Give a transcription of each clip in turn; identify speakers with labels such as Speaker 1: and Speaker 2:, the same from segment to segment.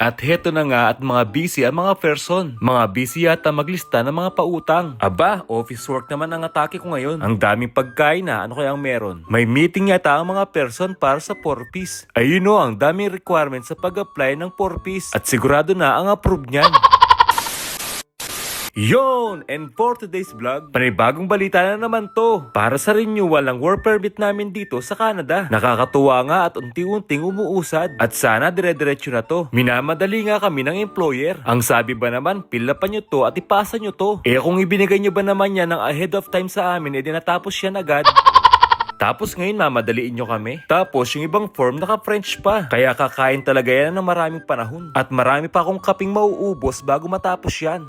Speaker 1: At heto na nga at mga busy ang mga person. Mga busy yata maglista ng mga pautang. Aba, office work naman ang atake ko ngayon. Ang daming pagkain na, ano kaya ang meron? May meeting yata ang mga person para sa 4-piece. Ayun o, ang daming requirements sa pag-apply ng 4-piece. At sigurado na ang approve niyan. Yon! And for today's vlog, panibagong balita na naman to. Para sa renewal ng work permit namin dito sa Canada. Nakakatuwa nga at unti-unting umuusad. At sana dire-diretso na to. Minamadali nga kami ng employer. Ang sabi ba naman, pilapan nyo to at ipasa nyo to. Eh kung ibinigay nyo ba naman yan ng ahead of time sa amin, eh di natapos yan agad. Tapos ngayon mamadaliin nyo kami. Tapos yung ibang form naka-French pa. Kaya kakain talaga yan ng maraming panahon. At marami pa akong kaping mauubos bago matapos yan.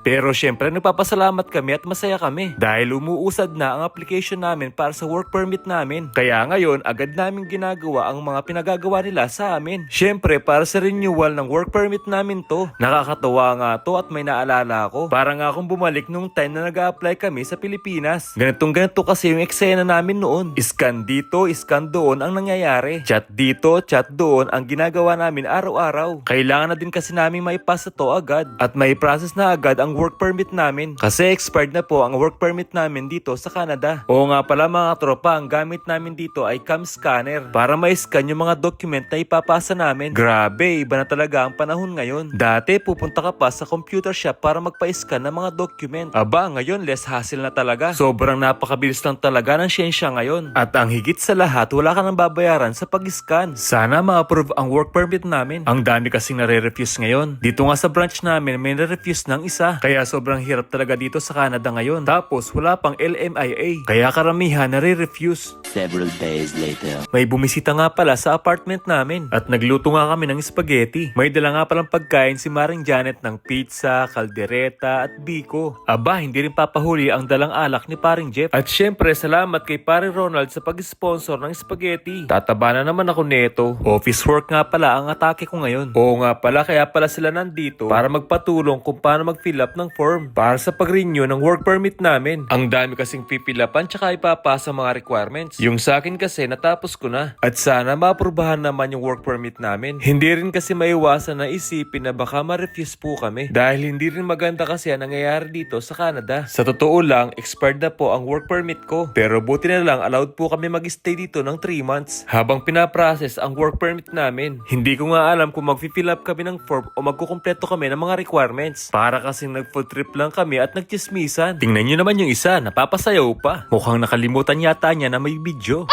Speaker 1: Pero syempre nagpapasalamat kami at masaya kami dahil umuusad na ang application namin para sa work permit namin. Kaya ngayon agad namin ginagawa ang mga pinagagawa nila sa amin. Syempre para sa renewal ng work permit namin to. Nakakatawa nga to at may naalala ako. Para nga akong bumalik nung time na nag-a-apply kami sa Pilipinas. Ganito kasi yung eksena namin noon. Scan dito, scan doon ang nangyayari. Chat dito, chat doon ang ginagawa namin araw-araw. Kailangan na din kasi namin maipasa to agad at may process na agad ang work permit namin kasi expired na po ang work permit namin dito sa Canada. Oo nga pala mga tropa, ang gamit namin dito ay cam scanner para ma-scan yung mga document na ipapasa namin. Grabe, iba na talaga ang panahon ngayon. Dati pupunta ka pa sa computer shop para magpa-scan ng mga document. Aba, ngayon less hassle na talaga. Sobrang napakabilis lang talaga ng siyensya ngayon. At ang higit sa lahat, wala ka nang babayaran sa pag-scan. Sana ma-approve ang work permit namin. Ang dami kasing nare-refuse ngayon. Dito nga sa branch namin may nare-refuse ng isa. Kaya sobrang hirap talaga dito sa Canada ngayon. Tapos wala pang LMIA. Kaya karamihan nare-refuse.
Speaker 2: Several days later.
Speaker 1: May bumisita nga pala sa apartment namin. At nagluto nga kami ng spaghetti. May dala nga palang pagkain si Maring Janet ng pizza, kaldereta at biko. Aba, hindi rin papahuli ang dalang alak ni Paring Jeff. At syempre salamat kay Paring Ronald sa pag-sponsor ng spaghetti. Tataba na naman ako neto. Office work nga pala ang atake ko ngayon. Oo nga pala, kaya pala sila nandito para magpatulong kung paano mag-fill up ng form para sa pag-renew ng work permit namin. Ang dami kasing pipilapan tsaka ipapasa mga requirements. Yung sa akin kasi natapos ko na. At sana maaprubahan naman yung work permit namin. Hindi rin kasi maiwasan na isipin na baka ma-refuse po kami. Dahil hindi rin maganda kasi ang nangyayari dito sa Canada. Sa totoo lang, expired na po ang work permit ko. Pero buti na lang allowed po kami mag-stay dito ng 3 months. Habang pinaprocess ang work permit namin. Hindi ko nga alam kung mag-fill up kami ng form o magkukumpleto kami ng mga requirements. Para kasing nag-full trip lang kami at nagchismisan. Tingnan nyo naman yung isa, napapasayaw pa. Mukhang nakalimutan yata niya na may video.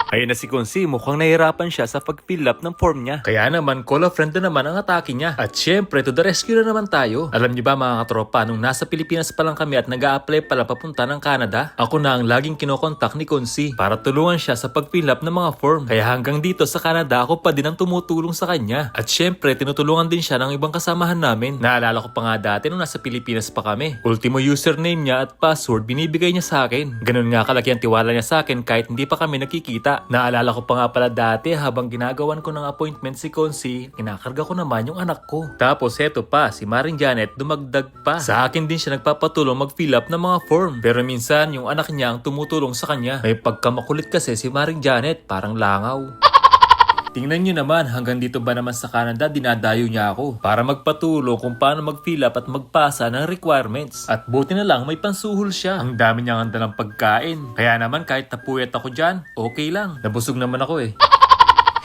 Speaker 1: Ayun na si Consi, mukhang nahirapan siya sa pag-fill up ng form niya. Kaya naman, call a friend na naman ang atake niya. At syempre, to the rescue na naman tayo. Alam niyo ba mga katropa, nung nasa Pilipinas pa lang kami at nag-a-apply pala papunta ng Canada, ako na ang laging kinokontak ni Consi para tulungan siya sa pag-fill up ng mga form. Kaya hanggang dito sa Canada, ako pa din ang tumutulong sa kanya. At syempre, tinutulungan din siya ng ibang kasamahan namin. Naalala ko pa nga dati nung nasa Pilipinas pa kami. Ultimo username niya at password binibigay niya sa akin. Ganun nga kalaki ang tiwala niya sa akin kahit hindi pa kami nakikita. Naalala ko pa nga pala dati habang ginagawan ko ng appointment si Consi, kinakarga ko naman yung anak ko. Tapos eto pa, si Maring Janet dumagdag pa. Sa akin din siya nagpapatulong mag-fill up ng mga form. Pero minsan yung anak niya ang tumutulong sa kanya. May pagkamakulit kasi si Maring Janet, parang langaw. Tingnan nyo naman, hanggang dito ba naman sa Canada, dinadayo niya ako para magpatulong kung paano mag-fill up at magpasa ng requirements. At buti na lang may pansuhol siya. Ang dami niyang handa ng pagkain. Kaya naman kahit napuyat ako dyan, okay lang. Nabusog naman ako eh.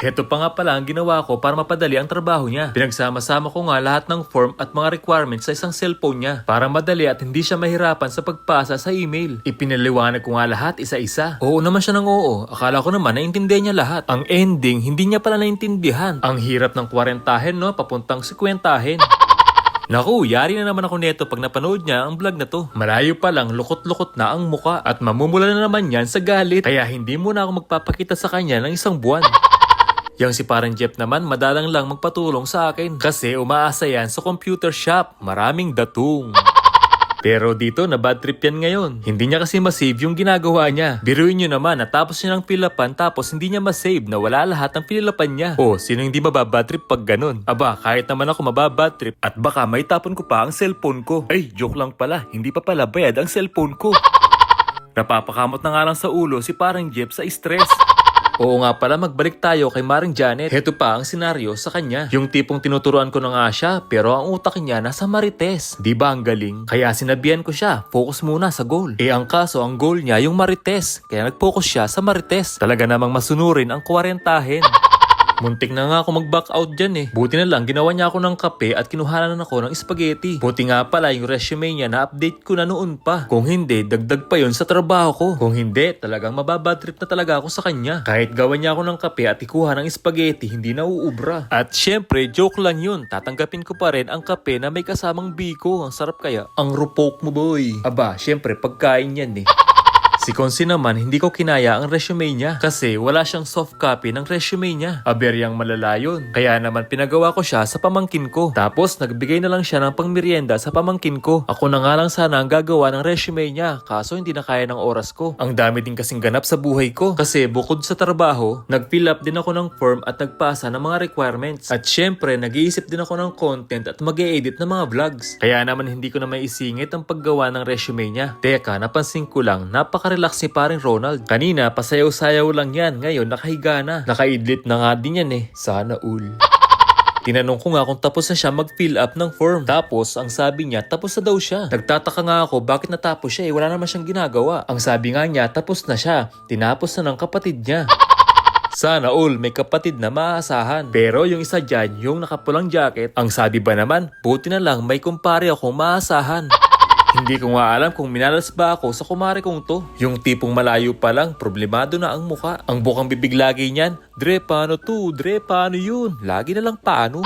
Speaker 1: Heto pa nga pala ang ginawa ko para mapadali ang trabaho niya. Pinagsama-sama ko nga lahat ng form at mga requirements sa isang cellphone niya para madali at hindi siya mahirapan sa pagpasa sa email. Ipinaliwanag ko nga lahat isa-isa. Oo naman siya ng oo. Akala ko naman naintindihan niya lahat. Ang ending, hindi niya pala naintindihan. Ang hirap ng 40 no, papuntang 50. Naku, yari na naman ako neto pag napanood niya ang vlog na to. Malayo pa lang, lukot-lukot na ang muka at mamumula na naman yan sa galit. Kaya hindi muna ako magpapakita sa kanya ng 1 buwan. Yang si Parang Jeff naman madalang lang magpatulong sa akin kasi umaasa yan sa computer shop. Maraming datong. Pero dito na bad trip yan ngayon. Hindi niya kasi masave yung ginagawa niya. Biruin nyo naman natapos niya ng fill-upan tapos hindi niya masave na wala lahat ng fill-upan niya. O, sino hindi mababad trip pag ganun? Aba, kahit naman ako mababad trip at baka may tapon ko pa ang cellphone ko. Ay, joke lang pala. Hindi pa pala bayad ang cellphone ko. Napapakamot na nga lang sa ulo si Parang Jeff sa stress. Oo nga pala, magbalik tayo kay Maring Janet. Heto pa ang senaryo sa kanya. Yung tipong tinuturuan ko na nga siya, pero ang utak niya nasa Marites. Di ba ang galing? Kaya sinabihan ko siya, focus muna sa goal. Ang kaso, ang goal niya yung Marites. Kaya nag-focus siya sa Marites. Talaga namang masunurin ang 40. Muntik na nga ako mag-back out dyan Buti na lang ginawa niya ako ng kape at kinuhanan ako ng spaghetti. Buti nga pala yung resume niya na-update ko na noon pa. Kung hindi, dagdag pa yun sa trabaho ko. Kung hindi, talagang mababadtrip na talaga ako sa kanya. Kahit gawan niya ako ng kape at ikuha ng spaghetti, hindi na uubra. At syempre, joke lang yun. Tatanggapin ko pa rin ang kape na may kasamang biko. Ang sarap kaya. Ang rupok mo boy. Aba, syempre pagkain yan Si Consi naman, hindi ko kinaya ang resume niya kasi wala siyang soft copy ng resume niya. Aberyang malala yun. Kaya naman pinagawa ko siya sa pamangkin ko. Tapos nagbigay na lang siya ng pangmerienda sa pamangkin ko. Ako na nga lang sana ang gagawa ng resume niya kaso hindi na kaya ng oras ko. Ang dami din kasing ganap sa buhay ko kasi bukod sa trabaho, nag-fill up din ako ng form at nagpasa ng mga requirements. At syempre, nag-iisip din ako ng content at mag-e-edit ng mga vlogs. Kaya naman hindi ko na may isingit ang paggawa ng resume niya. Teka, napansin ko lang, relax si paring Ronald. Kanina, pasayaw-sayaw lang yan. Ngayon, nakahiga na. Nakaidlit na nga din yan Sana all. Tinanong ko nga kung tapos na siya mag-fill up ng form. Tapos, ang sabi niya, tapos na daw siya. Nagtataka nga ako, bakit natapos siya wala naman siyang ginagawa. Ang sabi nga niya, tapos na siya. Tinapos na ng kapatid niya. Sana all, may kapatid na maaasahan. Pero yung isa dyan, yung nakapulang jacket, ang sabi ba naman, buti na lang may kumpare akong maaasahan. Hindi ko nga alam kung minalas ba ako sa kumare kong to. Yung tipong malayo pa lang, problemado na ang muka. Ang bukang bibig lagi niyan, Dre, paano to? Dre, paano yun? Lagi na lang paano.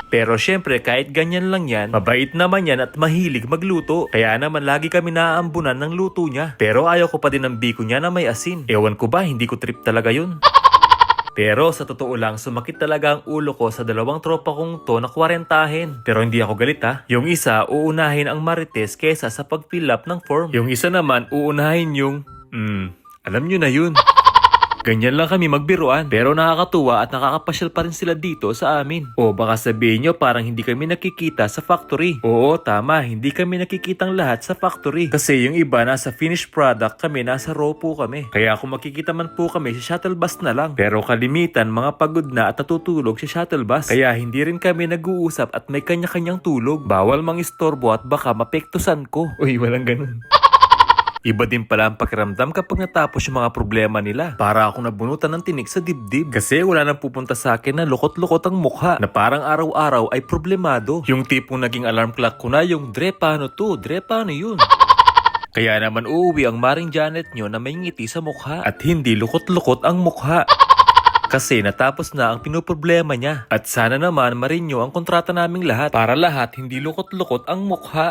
Speaker 1: Pero syempre, kahit ganyan lang yan, mabait naman yan at mahilig magluto. Kaya naman lagi kami naaambunan ng luto niya. Pero ayaw ko pa din ng biko niya na may asin. Ewan ko ba, hindi ko trip talaga yun. Pero sa totoo lang, sumakit talaga ang ulo ko sa dalawang tropa kong to na 40. Pero hindi ako galit Yung isa, uunahin ang Marites kesa sa pag-fill up ng form. Yung isa naman, uunahin yung, alam nyo na yun. Ganyan lang kami magbiruan. Pero nakakatuwa at nakakapasyal pa rin sila dito sa amin. O baka sabihin nyo parang hindi kami nakikita sa factory. Oo, tama. Hindi kami nakikitang lahat sa factory. Kasi yung iba nasa finished product, kami nasa raw po kami. Kaya kung makikita man po kami sa shuttle bus na lang. Pero kalimitan mga pagod na at natutulog sa shuttle bus. Kaya hindi rin kami nag-uusap at may kanya-kanyang tulog. Bawal mang istorbo at baka mapektusan ko. Uy, walang ganun. Iba din pala ang pakiramdam kapag natapos yung mga problema nila. Para akong nabunutan ng tinik sa dibdib. Kasi wala nang pupunta sa akin na lukot-lukot ang mukha. Na parang araw-araw ay problemado. Yung tipong naging alarm clock ko na yung Dre, paano to? Dre, paano yun? Kaya naman uuwi ang Maring Janet nyo na may ngiti sa mukha. At hindi lukot-lukot ang mukha. Kasi natapos na ang pinoproblema niya. At sana naman marinyo ang kontrata naming lahat. Para lahat hindi lukot-lukot ang mukha.